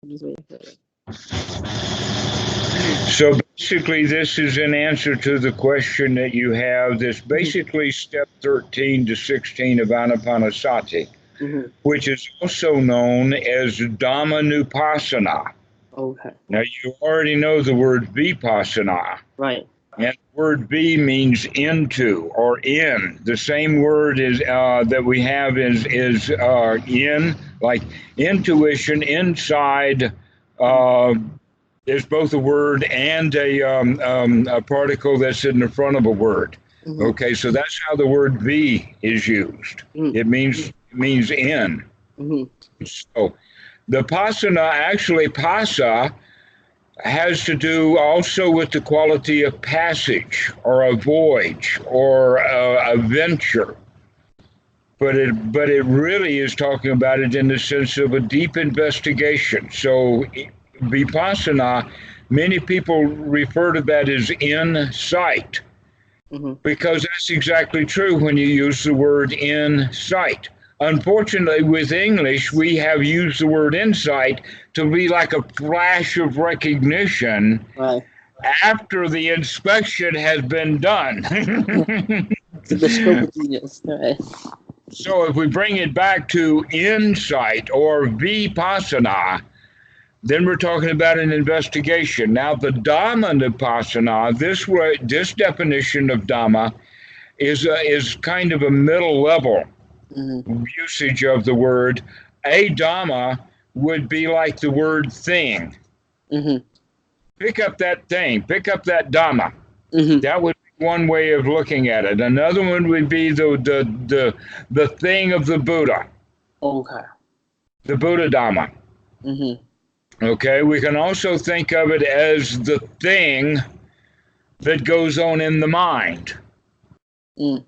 I'm just waiting for it. So basically, this is an answer to the question that you have. This basically step 13 to 16 of Ānāpānasati, which is also known as Dhammānupassana. Okay. Now, you already know the word Vipassanā. Right. And the word "be" means into or in. The same word is that we have is in, like intuition, inside. Is both a word and a particle that's in the front of a word. Okay, so that's how the word "be" is used. It means in. So the pasana, actually pasa, has to do also with the quality of passage or a voyage or a venture. But it really is talking about it in the sense of a deep investigation. So Vipassana, many people refer to that as insight, because that's exactly true when you use the word insight. Unfortunately, with English, we have used the word insight to be like a flash of recognition after the inspection has been done. The scope of genius, right? So if we bring it back to insight or vipassana, then we're talking about an investigation. Now, the Dhammanupassana, this definition of Dhamma is kind of a middle level usage of the word. A Dhamma would be like the word thing. Pick up that thing, pick up that Dhamma. That would be one way of looking at it. Another one would be the thing of the Buddha. Okay. The Buddha Dhamma. Okay, we can also think of it as the thing that goes on in the mind. All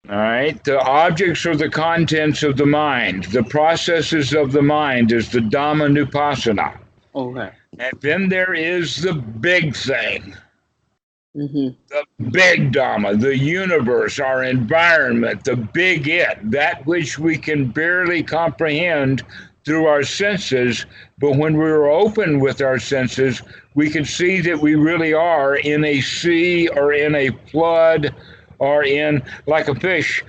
right, the objects or the contents of the mind, the processes of the mind is the Dhammanupassana. Okay. And then there is the big thing, the big Dhamma, the universe, our environment, the big it, that which we can barely comprehend through our senses, but when we're open with our senses, we can see that we really are in a sea or in a flood or in, like a fish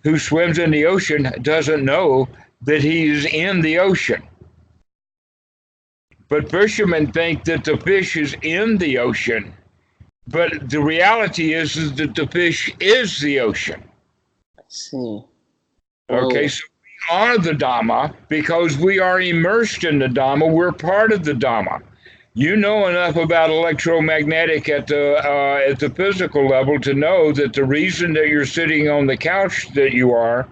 who swims in the ocean doesn't know that he's in the ocean. But fishermen think that the fish is in the ocean, but the reality is that the fish is the ocean. I see. Okay, so we are the Dhamma because we are immersed in the Dhamma. We're part of the Dhamma. You know enough about electromagnetic at the physical level to know that the reason that you're sitting on the couch that you are,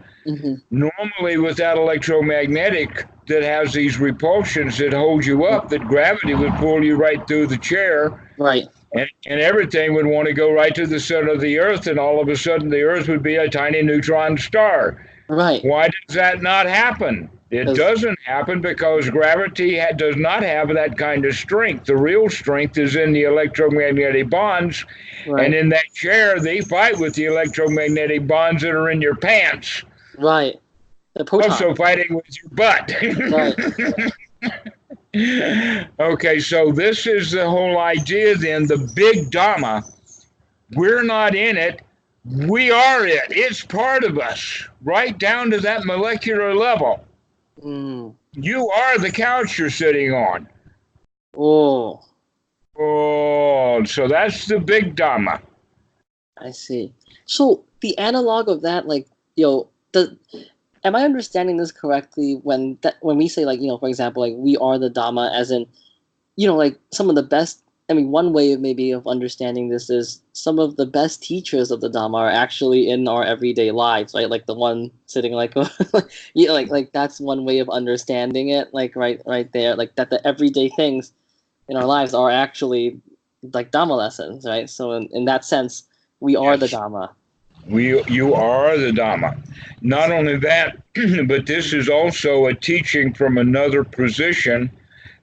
normally with that electromagnetic that has these repulsions that hold you up, that gravity would pull you right through the chair. Right. And everything would want to go right to the center of the earth, and all of a sudden the earth would be a tiny neutron star. Right. Why does that not happen? It doesn't happen because gravity does not have that kind of strength. The real strength is in the electromagnetic bonds. Right. And in that chair, they fight with the electromagnetic bonds that are in your pants. Right. The proton. Also fighting with your butt. Right. Okay, so this is the whole idea then, the big Dhamma. We're not in it. We are it. It's part of us, right down to that molecular level. You are the couch you're sitting on. Oh, so that's the big Dhamma. I see. So the analog of that, like, am I understanding this correctly when we say, like, for example, like, we are the Dhamma, as in, like, some of the best, one way of understanding this is some of the best teachers of the Dhamma are actually in our everyday lives, right? Like the one sitting like, like that's one way of understanding it, like right there, like that the everyday things in our lives are actually like Dhamma lessons, right? So in that sense, we are the Dhamma. You are the Dhamma. Not only that, but this is also a teaching from another position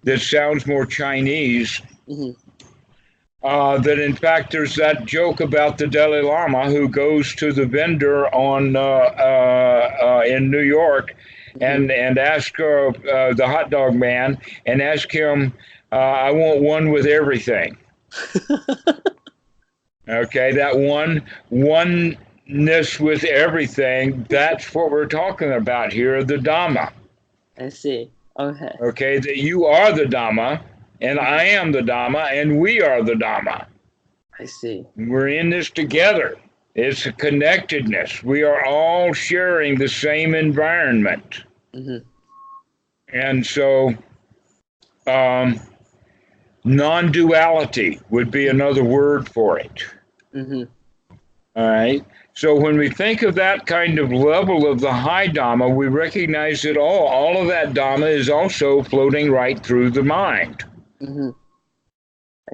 that sounds more Chinese. That in fact there's that joke about the Dalai Lama who goes to the vendor in New York, and ask the hot dog man and ask him, I want one with everything. Okay, that oneness with everything, that's what we're talking about here, the Dhamma. I see. Okay. Okay, that you are the Dhamma, and I am the Dhamma, and we are the Dhamma. I see. We're in this together. It's a connectedness. We are all sharing the same environment. And so, non-duality would be another word for it. All right. So when we think of that kind of level of the high Dhamma, we recognize that all of that Dhamma is also floating right through the mind.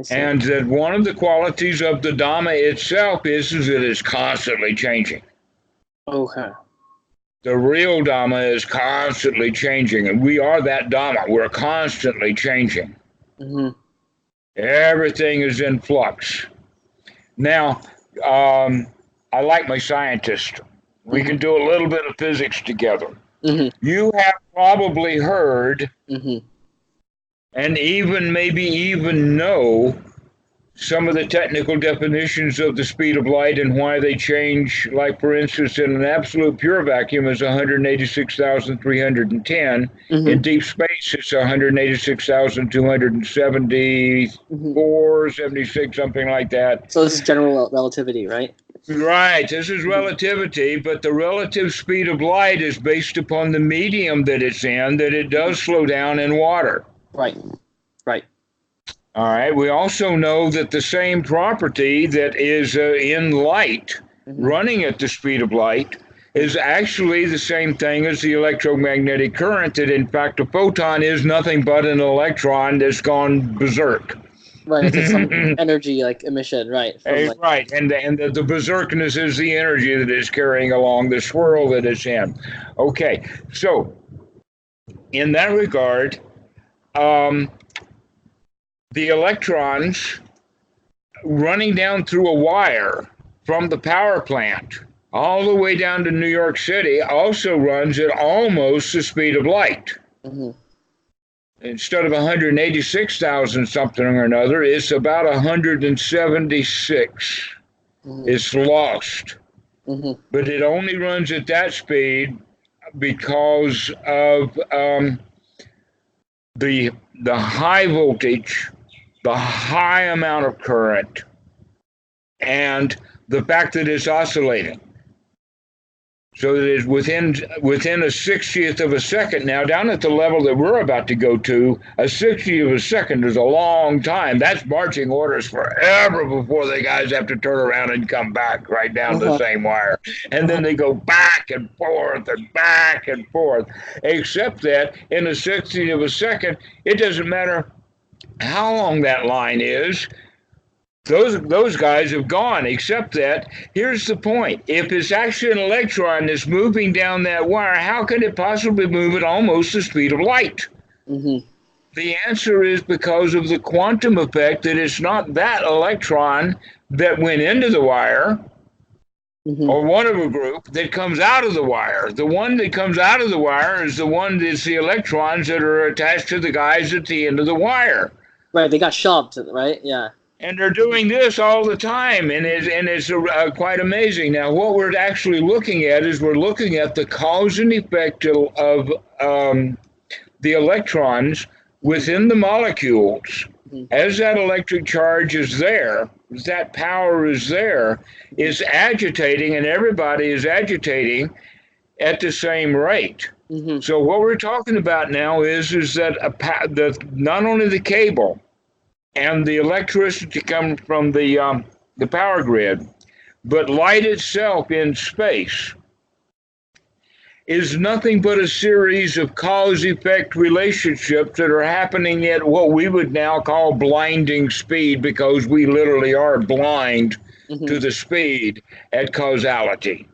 And that one of the qualities of the Dhamma itself is that it's constantly changing. Okay. The real Dhamma is constantly changing, and we are that Dhamma. We're constantly changing. Everything is in flux. Now, I like my scientist. We can do a little bit of physics together. You have probably heard and maybe even know some of the technical definitions of the speed of light and why they change. Like, for instance, in an absolute pure vacuum is 186,310. In deep space, it's 186,274, 76, something like that. So this is general relativity, right? Right. This is relativity, but the relative speed of light is based upon the medium that it's in, that it does slow down in water. Right. All right. We also know that the same property that is in light, running at the speed of light, is actually the same thing as the electromagnetic current, that in fact a photon is nothing but an electron that's gone berserk. Right, it's some energy like emission, right? Right, and the berserkness is the energy that is carrying along the swirl that it's in. Okay, so in that regard, the electrons running down through a wire from the power plant all the way down to New York City also runs at almost the speed of light. Instead of 186,000 something or another, it's about 176. It's lost. But it only runs at that speed because of the high voltage, the high amount of current, and the fact that it's oscillating. So that it's within a 60th of a second. Now, down at the level that we're about to go to, a 60th of a second is a long time. That's marching orders forever before the guys have to turn around and come back right down the same wire. And then they go back and forth and back and forth. Except that in a 60th of a second, it doesn't matter how long that line is. Those guys have gone, except that, here's the point. If it's actually an electron that's moving down that wire, how could it possibly move at almost the speed of light? The answer is because of the quantum effect, that it's not that electron that went into the wire, or one of a group that comes out of the wire. The one that comes out of the wire is the one that's the electrons that are attached to the guys at the end of the wire. Right, they got shoved, right? Yeah. And they're doing this all the time, and it's quite amazing. Now, what we're actually looking at is we're looking at the cause and effect of the electrons within the molecules. As that electric charge is there, as that power is there, is agitating, and everybody is agitating at the same rate. So what we're talking about now is that not only the cable and the electricity comes from the power grid, but light itself in space is nothing but a series of cause-effect relationships that are happening at what we would now call blinding speed, because we literally are blind to the speed at causality.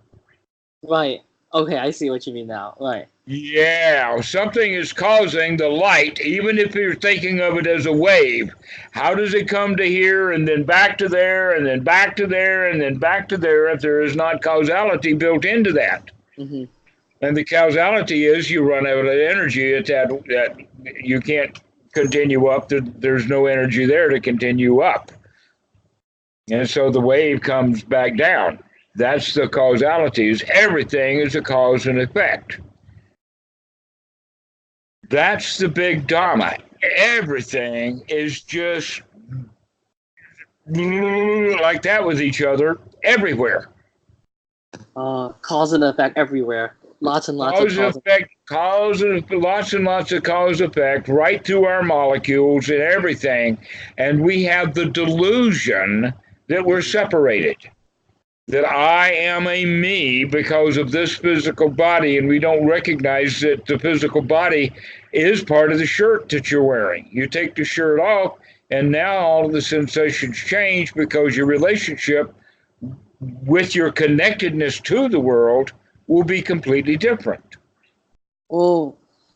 Right. Okay, I see what you mean now. Right. Yeah, something is causing the light, even if you're thinking of it as a wave. How does it come to here and then back to there and then back to there and then back to there if there is not causality built into that? And the causality is you run out of energy at that you can't continue up. There's no energy there to continue up. And so the wave comes back down. That's the causalities. Everything is a cause and effect. That's the big Dhamma. Everything is just like that with each other everywhere. Cause and effect everywhere. Lots and lots Cause of effect, lots and lots of cause effect right through our molecules and everything. And we have the delusion that we're separated, that I am a me because of this physical body, and we don't recognize that the physical body is part of the shirt that you're wearing. You take the shirt off, and now all of the sensations change because your relationship with your connectedness to the world will be completely different. Oh,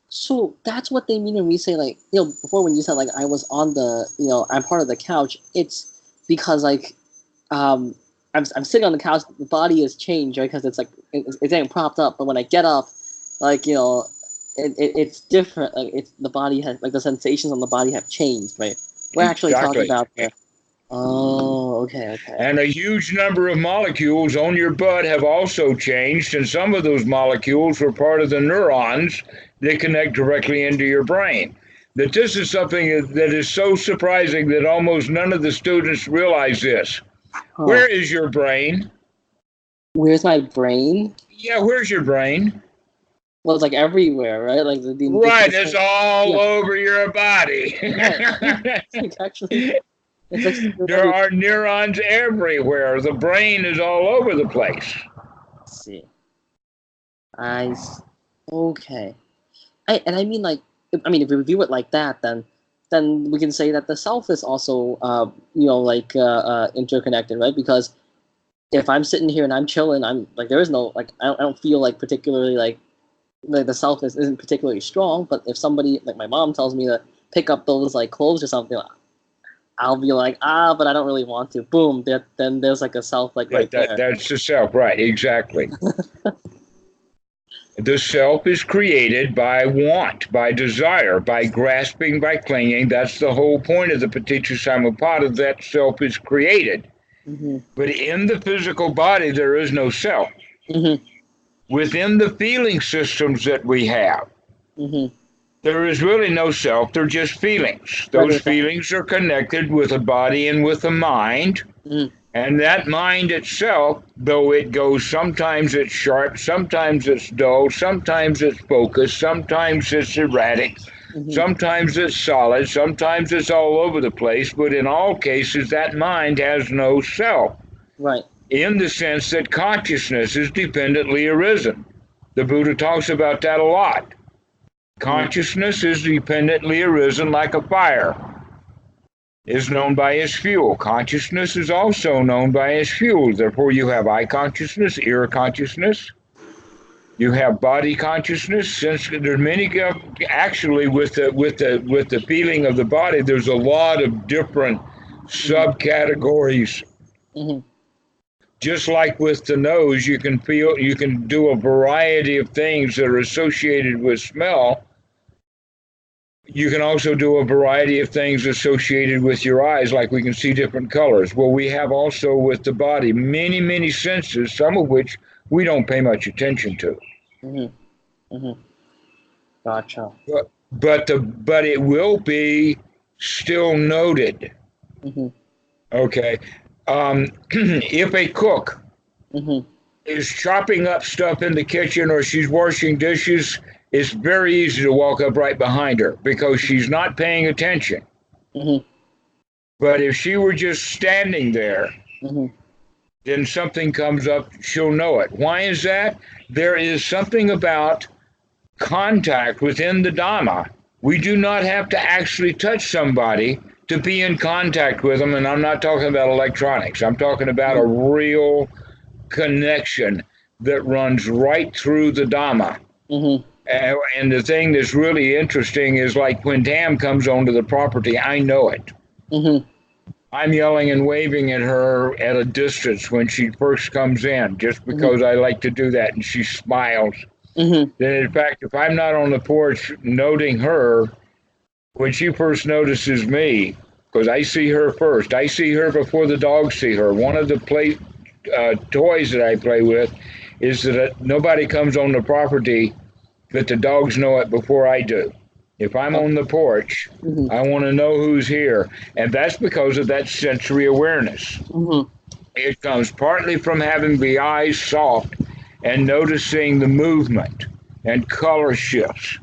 so that's what they mean when we say, like, before when you said, like, I was on the, I'm part of the couch, it's because, like, I'm sitting on the couch, the body has changed, right? Because it's like, it's getting propped up, but when I get up, like, it's different. Like, it's the body has, like, the sensations on the body have changed, right? We're actually talking about the. Oh, okay. And a huge number of molecules on your butt have also changed, and some of those molecules were part of the neurons that connect directly into your brain. That this is something that is so surprising that almost none of the students realize this. Huh. Where is your brain? Where's my brain? Yeah, where's your brain? Well, it's like everywhere, right? Like right, it's all over your body. Right. It's actually. It's like there are neurons everywhere. The brain is all over the place. Let's see. Okay. I mean, like, if we view it like that, then we can say that the self is also, interconnected, right? Because if I'm sitting here and I'm chilling, I'm like, there is no, like, I don't feel like particularly like the self isn't particularly strong. But if somebody, like my mom, tells me to pick up those like clothes or something, I'll be like, but I don't really want to. Boom. Then there's like a self like right there. That's the self, right? Exactly. The self is created by want, by desire, by grasping, by clinging. That's the whole point of the Paticcasamuppāda. That self is created. Mm-hmm. But in the physical body, there is no self. Mm-hmm. Within the feeling systems that we have, mm-hmm. there is really no self. They're just feelings. Those feelings are connected with the body and with the mind. Mm-hmm. And that mind itself, though it goes, sometimes it's sharp, sometimes it's dull, sometimes it's focused, sometimes it's erratic, mm-hmm. sometimes it's solid, sometimes it's all over the place. But in all cases, that mind has no self. Right. In the sense that consciousness is dependently arisen. The Buddha talks about that a lot. Consciousness is dependently arisen like a fire, is known by its fuel. Consciousness is also known by its fuel. Therefore, you have eye consciousness, ear consciousness. You have body consciousness. Since there's many, actually, with the feeling of the body, there's a lot of different subcategories. Mm-hmm. Just like with the nose, you can do a variety of things that are associated with smell. You can also do a variety of things associated with your eyes, like we can see different colors. Well, we have also with the body many, many senses, some of which we don't pay much attention to. Mm-hmm. Mm-hmm. Gotcha. But it will be still noted. Mm-hmm. Okay. If a cook mm-hmm. is chopping up stuff in the kitchen or she's washing dishes, it's very easy to walk up right behind her because she's not paying attention. Mm-hmm. But if she were just standing there, mm-hmm. then something comes up, she'll know it. Why is that? There is something about contact within the Dhamma. We do not have to actually touch somebody to be in contact with them, and I'm not talking about electronics. I'm talking about a real connection that runs right through the Dhamma. Mm-hmm. And the thing that's really interesting is, like, when Tam comes onto the property, I know it. Mm-hmm. I'm yelling and waving at her at a distance when she first comes in, just because I like to do that, and she smiles. Mm-hmm. That in fact, if I'm not on the porch noting her, when she first notices me, because I see her first, I see her before the dogs see her. One of the toys that I play with is that nobody comes on the property, that the dogs know it before I do. If I'm on the porch, Mm-hmm. I want to know who's here. And that's because of that sensory awareness. Mm-hmm. It comes partly from having the eyes soft and noticing the movement and color shifts.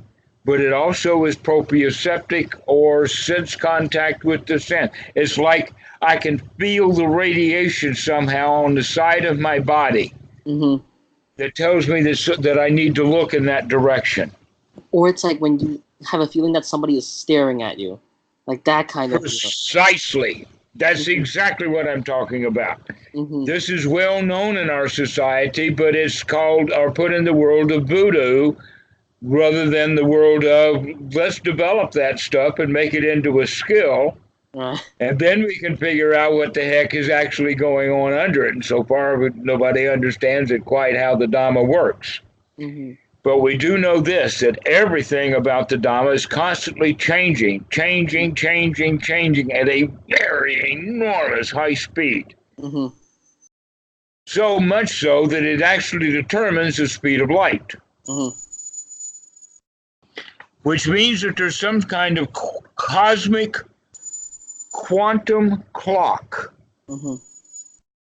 But it also is proprioceptic or sense contact with the scent. It's like I can feel the radiation somehow on the side of my body Mm-hmm. that tells me that I need to look in that direction. Or it's like when you have a feeling that somebody is staring at you, like that kind of feeling. Precisely. That's exactly what I'm talking about. Mm-hmm. This is well known in our society, but it's called or put in the world of voodoo rather than the world of let's develop that stuff and make it into a skill. And then we can figure out what the heck is actually going on under it. And so far, nobody understands it quite how the Dhamma works. Mm-hmm. But we do know this, that everything about the Dhamma is constantly changing at a very enormous high speed. Mm-hmm. So much so that it actually determines the speed of light. Mm-hmm. Which means that there's some kind of cosmic quantum clock Mm-hmm.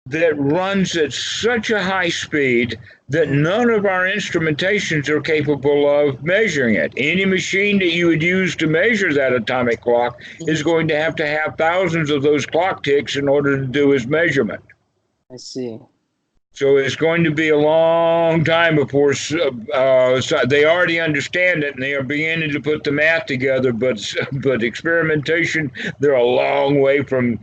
that runs at such a high speed that none of our instrumentations are capable of measuring it. Any machine that you would use to measure that atomic clock is going to have thousands of those clock ticks in order to do its measurement. I see. So it's going to be a long time before they already understand it and they are beginning to put the math together, but experimentation, they're a long way from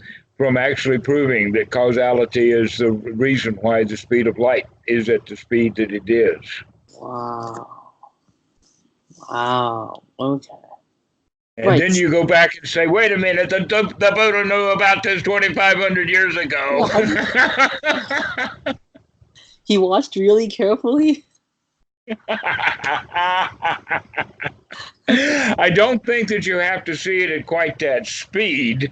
actually proving that causality is the reason why the speed of light is at the speed that it is. Wow. Okay. And right. Then you go back and say, wait a minute, the Buddha knew about this 2,500 years ago. He watched really carefully? I don't think that you have to see it at quite that speed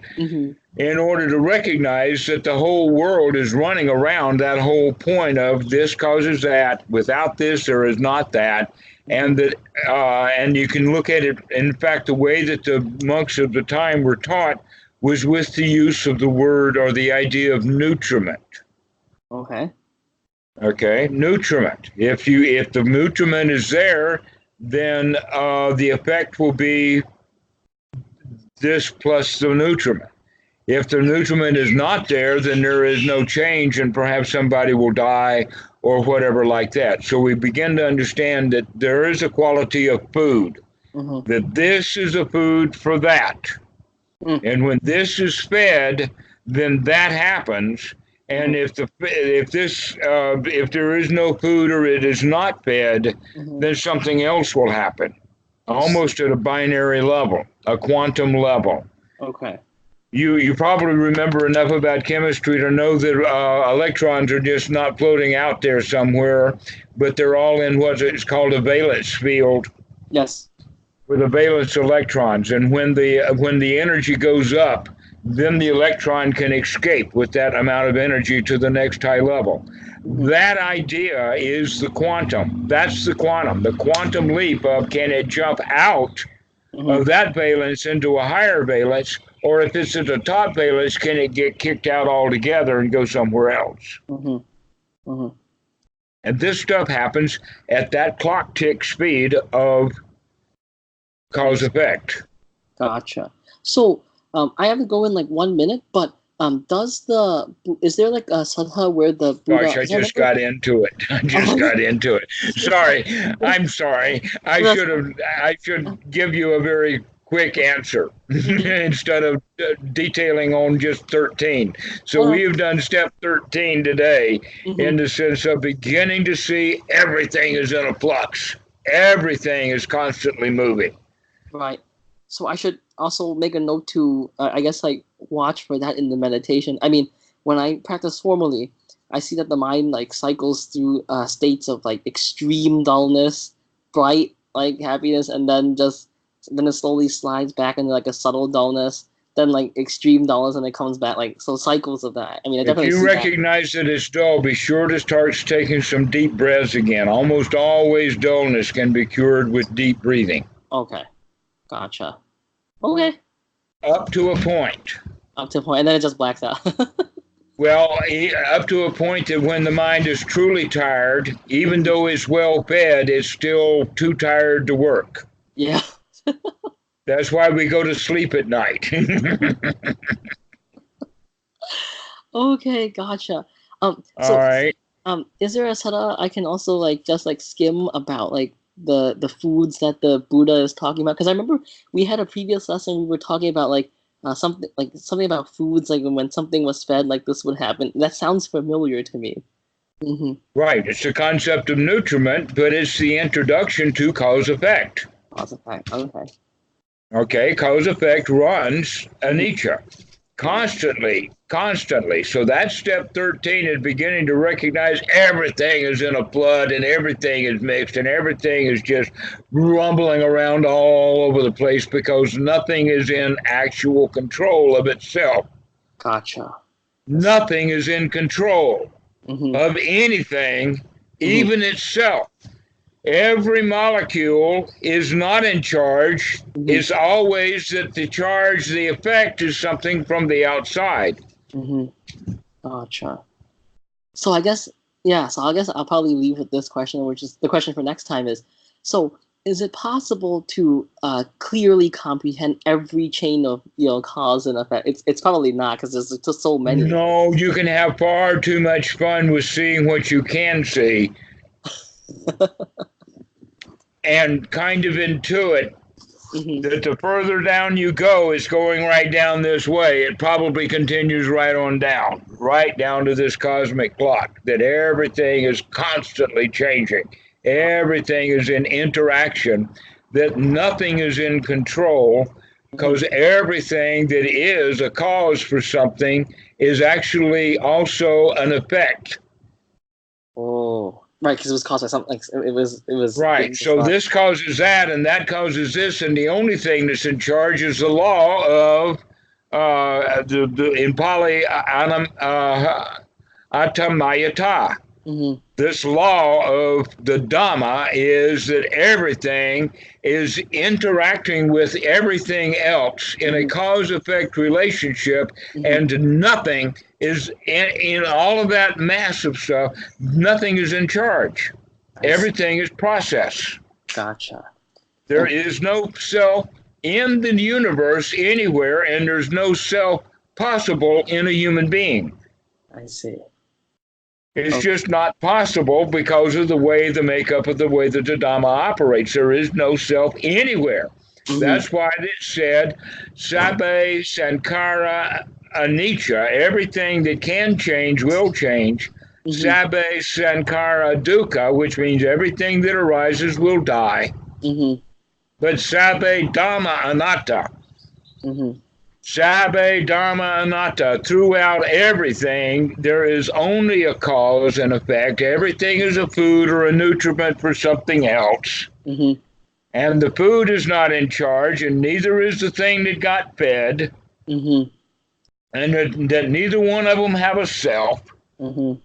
in order to recognize that the whole world is running around that whole point of this causes that, without this there is not that, and that and you can look at it. In fact, the way that the monks of the time were taught was with the use of the word or the idea of nutriment. Okay, nutriment. If the nutriment is there, then the effect will be this plus the nutriment. If the nutriment is not there, then there is no change, and perhaps somebody will die or whatever like that. So we begin to understand that there is a quality of food, that this is a food for that. And when this is fed, then that happens. And if there is no food or it is not fed, then something else will happen, almost at a binary level, a quantum level. Okay. You probably remember enough about chemistry to know that electrons are just not floating out there somewhere, but they're all in what is called a valence field. Yes. With the valence electrons, and when the energy goes up, then the electron can escape with that amount of energy to the next high level. That idea is the quantum. That's the quantum. The quantum leap of can it jump out of that valence into a higher valence, or if it's at the top valence, can it get kicked out altogether and go somewhere else? And this stuff happens at that clock tick speed of cause effect. Gotcha. So I have to go in like 1 minute, but is there like a Sangha where the Buddha... Gosh, I just got into it. Sorry. I'm sorry. I should give you a very quick answer instead of detailing on just 13. So we have done step 13 today in the sense of beginning to see everything is in a flux. Everything is constantly moving. Right. So I should also make a note to, I guess, like watch for that in the meditation. I mean, when I practice formally, I see that the mind like cycles through states of like extreme dullness, bright like happiness, and then it slowly slides back into like a subtle dullness, then like extreme dullness, and it comes back, like, so cycles of that. I mean, I If definitely you see that. recognize that it's dull, be sure to start taking some deep breaths again. Almost always dullness can be cured with deep breathing. Okay, gotcha. Okay, Up to a point. up to a point, and then it just blacks out. Well, up to a point that when the mind is truly tired, even though it's well fed, it's still too tired to work. Yeah. That's why we go to sleep at night. Okay, gotcha. So, All right. Is there a sutta I can also like just like skim about like the foods that the Buddha is talking about? Because I remember we had a previous lesson, we were talking about like something about foods, like when something was fed, like this would happen. That sounds familiar to me. Mm-hmm. Right. It's the concept of nutriment, but it's the introduction to cause-effect. Cause-effect. Okay. Okay, cause-effect runs aniccā. Constantly. So that's step 13 is beginning to recognize everything is in a flood and everything is mixed and everything is just rumbling around all over the place because nothing is in actual control of itself. Gotcha. Nothing is in control of anything, even itself. Every molecule is not in charge. It's always that the effect is something from the outside. Gotcha. So I guess I'll probably leave with this question, which is the question for next time is, so is it possible to clearly comprehend every chain of cause and effect? It's probably not, because there's just so many. No, you can have far too much fun with seeing what you can see. And kind of intuit that the further down you go, it's going right down this way. It probably continues right down to this cosmic clock, that everything is constantly changing. Everything is in interaction, that nothing is in control, because everything that is a cause for something is actually also an effect. Oh. Right, because it was caused by something. Like, it was right. So this causes that, and that causes this, and the only thing that's in charge is the law of in Pali Atammayatā. This law of the Dhamma is that everything is interacting with everything else in a cause-effect relationship, and nothing is in all of that massive stuff. Nothing is in charge. Everything is process. Gotcha. There is no self in the universe anywhere, and there's no self possible in a human being. I see. It's just not possible because of the makeup of the way that the Dhamma operates. There is no self anywhere. That's why it said, Sabbe, sankhāra, aniccā, everything that can change will change. Sabbe, sankhāra, dukkha, which means everything that arises will die. But Sabbe, Dhamma, anattā. Sabbe, Dhamma, anattā. Throughout everything, there is only a cause and effect. Everything is a food or a nutriment for something else. And the food is not in charge, and neither is the thing that got fed. And that neither one of them have a self. And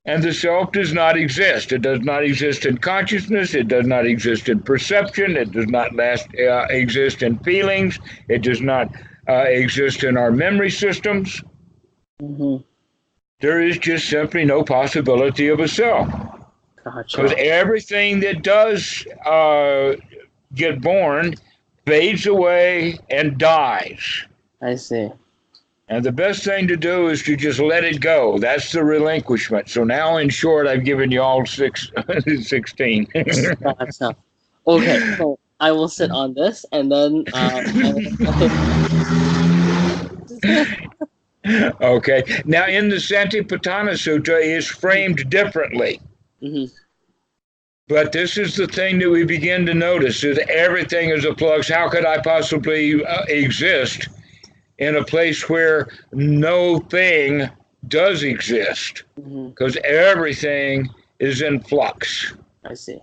the self does not exist. It does not exist in consciousness. It does not exist in perception. It does not exist in feelings. It does not exist in our memory systems. There is just simply no possibility of a self. Because everything that does get born fades away and dies. I see. And the best thing to do is to just let it go. That's the relinquishment. So now, in short, I've given you all 16. Gotcha. Okay, so I will sit on this, and then okay. Now, in the Satipatthana Sutta, is framed differently. But this is the thing that we begin to notice, is everything is a flux. How could I possibly exist in a place where no thing does exist? Because everything is in flux. I see.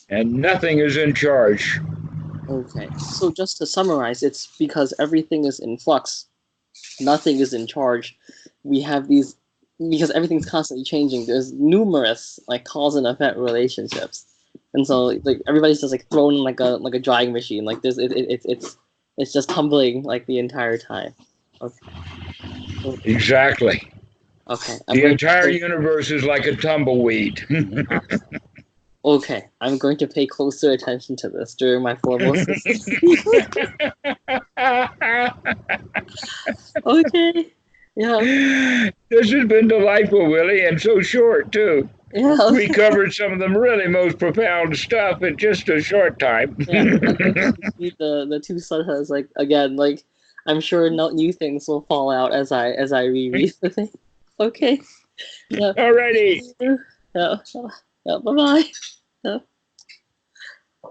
And nothing is in charge. Okay, so just to summarize, it's because everything is in flux, nothing is in charge. We have these, because everything's constantly changing, there's numerous like cause and effect relationships. And so like everybody's just like thrown in like a drying machine. Like this it's just tumbling like the entire time. Okay. Exactly. Okay. The entire universe is like a tumbleweed. Okay, I'm going to pay closer attention to this during my formal system. Okay. Yeah. This has been delightful, Willie, and so short, too. Yeah. Okay. We covered some of the really most profound stuff in just a short time. Yeah. I'm going to read the two sankhāras like again. Like I'm sure new things will fall out as I reread the thing. Okay. Yeah. Alrighty. Yeah. Yeah. Bye bye. Yeah.